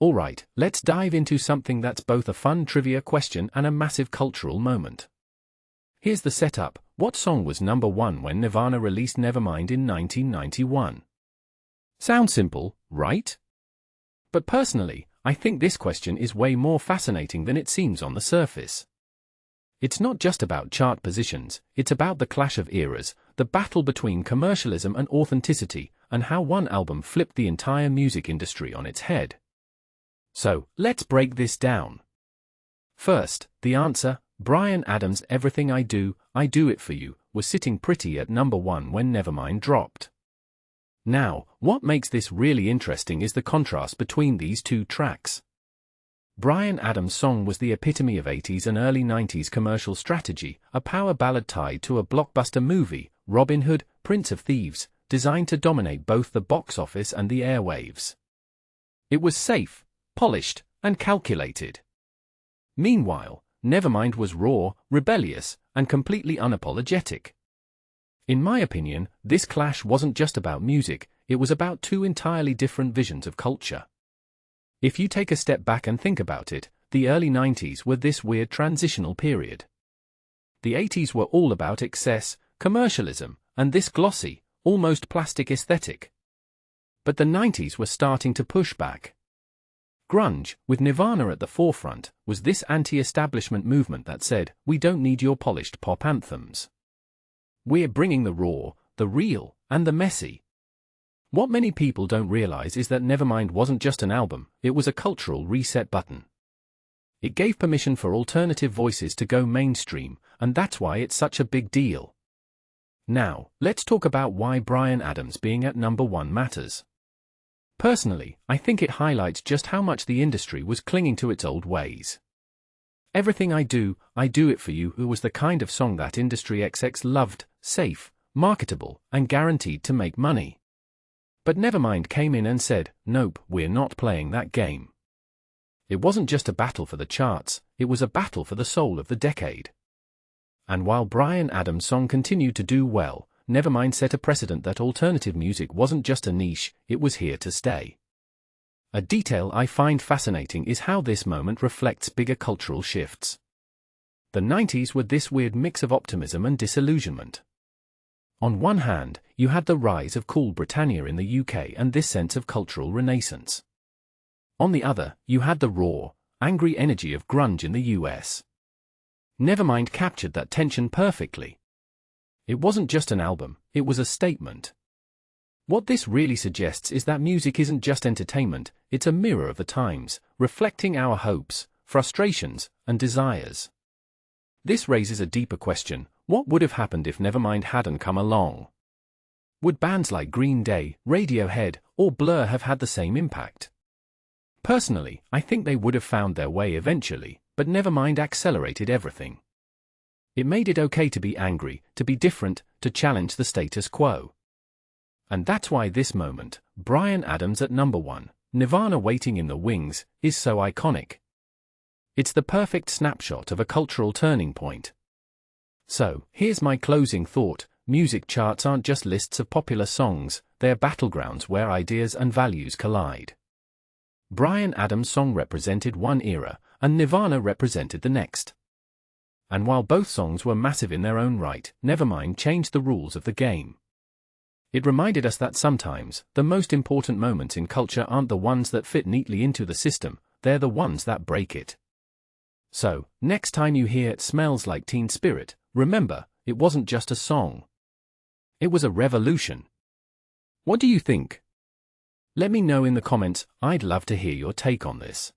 Alright, let's dive into something that's both a fun trivia question and a massive cultural moment. Here's the setup. What song was number 1 when Nirvana released Nevermind in 1991? Sounds simple, right? But personally, I think this question is way more fascinating than it seems on the surface. It's not just about chart positions, it's about the clash of eras, the battle between commercialism and authenticity, and how one album flipped the entire music industry on its head. So, let's break this down. First, the answer, Bryan Adams' Everything I Do It For You, was sitting pretty at number 1 when Nevermind dropped. Now, what makes this really interesting is the contrast between these two tracks. Bryan Adams' song was the epitome of 80s and early 90s commercial strategy, a power ballad tied to a blockbuster movie, Robin Hood, Prince of Thieves, designed to dominate both the box office and the airwaves. It was safe, polished, and calculated. Meanwhile, Nevermind was raw, rebellious, and completely unapologetic. In my opinion, this clash wasn't just about music, it was about two entirely different visions of culture. If you take a step back and think about it, the early 90s were this weird transitional period. The 80s were all about excess, commercialism, and this glossy, almost plastic aesthetic. But the 90s were starting to push back. Grunge, with Nirvana at the forefront, was this anti-establishment movement that said, we don't need your polished pop anthems. We're bringing the raw, the real, and the messy. What many people don't realize is that Nevermind wasn't just an album, it was a cultural reset button. It gave permission for alternative voices to go mainstream, and that's why it's such a big deal. Now, let's talk about why Bryan Adams being at number 1 matters. Personally, I think it highlights just how much the industry was clinging to its old ways. Everything I Do It For You was the kind of song that industry execs loved, safe, marketable, and guaranteed to make money. But Nevermind came in and said, nope, we're not playing that game. It wasn't just a battle for the charts, it was a battle for the soul of the decade. And while Bryan Adams' song continued to do well, Nevermind set a precedent that alternative music wasn't just a niche, it was here to stay. A detail I find fascinating is how this moment reflects bigger cultural shifts. The 90s were this weird mix of optimism and disillusionment. On one hand, you had the rise of Cool Britannia in the UK and this sense of cultural renaissance. On the other, you had the raw, angry energy of grunge in the US. Nevermind captured that tension perfectly. It wasn't just an album, it was a statement. What this really suggests is that music isn't just entertainment, it's a mirror of the times, reflecting our hopes, frustrations, and desires. This raises a deeper question: what would have happened if Nevermind hadn't come along? Would bands like Green Day, Radiohead, or Blur have had the same impact? Personally, I think they would have found their way eventually, but Nevermind accelerated everything. It made it okay to be angry, to be different, to challenge the status quo. And that's why this moment, Bryan Adams at number 1, Nirvana waiting in the wings, is so iconic. It's the perfect snapshot of a cultural turning point. So, here's my closing thought: music charts aren't just lists of popular songs, they're battlegrounds where ideas and values collide. Bryan Adams' song represented one era, and Nirvana represented the next. And while both songs were massive in their own right, Nevermind changed the rules of the game. It reminded us that sometimes, the most important moments in culture aren't the ones that fit neatly into the system, they're the ones that break it. So, next time you hear "It Smells Like Teen Spirit," remember, it wasn't just a song. It was a revolution. What do you think? Let me know in the comments, I'd love to hear your take on this.